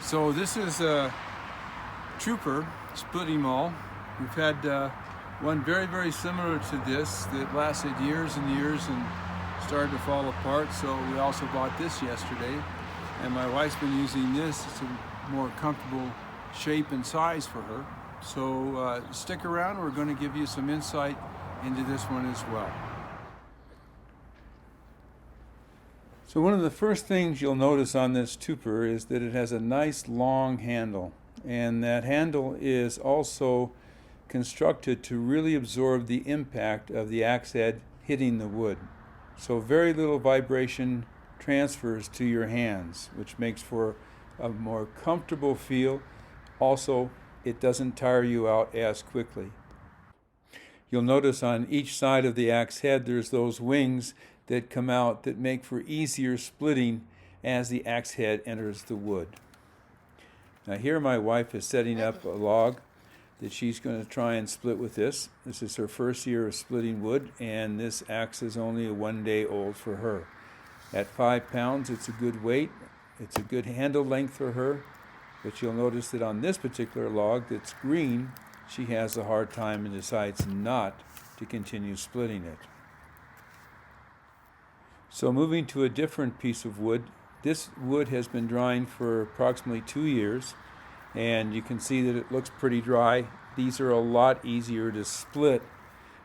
So this is a Truper splitting maul. We've had one very similar to this that lasted years and years and started to fall apart. So we also bought this yesterday, and my wife's been using this. It's a more comfortable shape and size for her. So stick around. We're going to give you some insight into this one as well. So one of the first things you'll notice on this Truper is that it has a nice long handle, and that handle is also constructed to really absorb the impact of the axe head hitting the wood. So very little vibration transfers to your hands, which makes for a more comfortable feel. Also, it doesn't tire you out as quickly. You'll notice on each side of the axe head there's those wings that come out that make for easier splitting as the axe head enters the wood. Now here my wife is setting up a log that she's going to try and split with this. This is her first year of splitting wood, and this axe is only 1 day old for her. At 5 pounds, it's a good weight. It's a good handle length for her, but you'll notice that on this particular log that's green, she has a hard time and decides not to continue splitting it. So moving to a different piece of wood, this wood has been drying for approximately 2 years, and you can see that it looks pretty dry. These are a lot easier to split,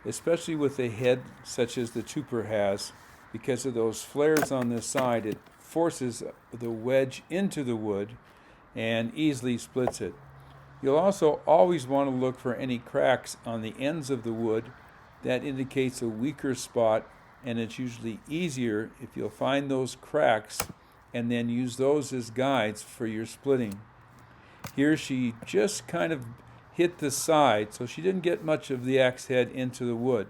especially with a head such as the Truper has. Because of those flares on this side, it forces the wedge into the wood and easily splits it. You'll also always want to look for any cracks on the ends of the wood. That indicates a weaker spot, and it's usually easier if you'll find those cracks and then use those as guides for your splitting. Here she just kind of hit the side, so she didn't get much of the axe head into the wood.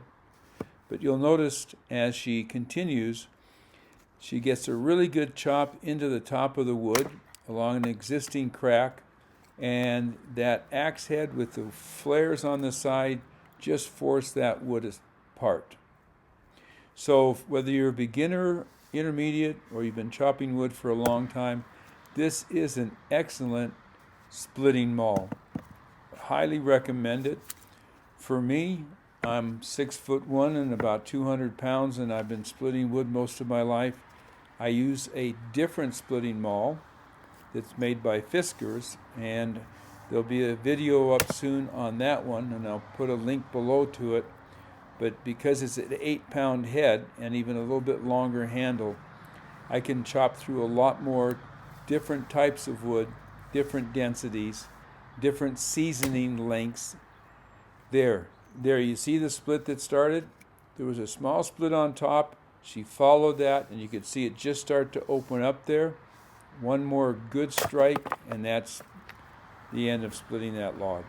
But you'll notice as she continues, she gets a really good chop into the top of the wood along an existing crack, and that axe head with the flares on the side just force that wood apart. So whether you're a beginner, intermediate, or you've been chopping wood for a long time, this is an excellent splitting maul. Highly recommend it. For me, I'm 6'1" and about 200 pounds, and I've been splitting wood most of my life. I use a different splitting maul that's made by Fiskars, and there'll be a video up soon on that one, and I'll put a link below to it. But because it's an 8-pound head and even a little bit longer handle, I can chop through a lot more different types of wood, different densities, different seasoning lengths. There, you see the split that started? There was a small split on top. She followed that, and you could see it just start to open up there. One more good strike, and that's the end of splitting that log.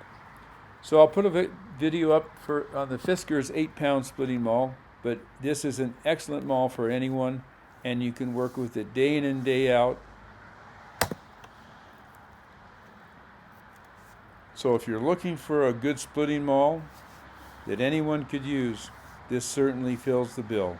So I'll put a video up on the Fiskars 8-pound splitting maul, but this is an excellent maul for anyone, and you can work with it day in and day out. So if you're looking for a good splitting maul that anyone could use, this certainly fills the bill.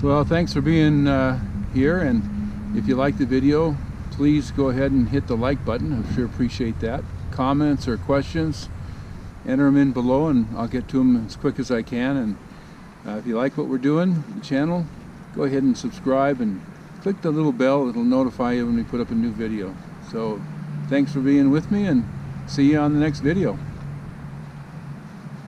Well, thanks for being here, and if you like the video, please go ahead and hit the like button. I sure appreciate that. Comments or questions, enter them in below and I'll get to them as quick as I can. And if you like what we're doing, the channel, go ahead and subscribe and click the little bell. It'll notify you when we put up a new video. So thanks for being with me, and see you on the next video.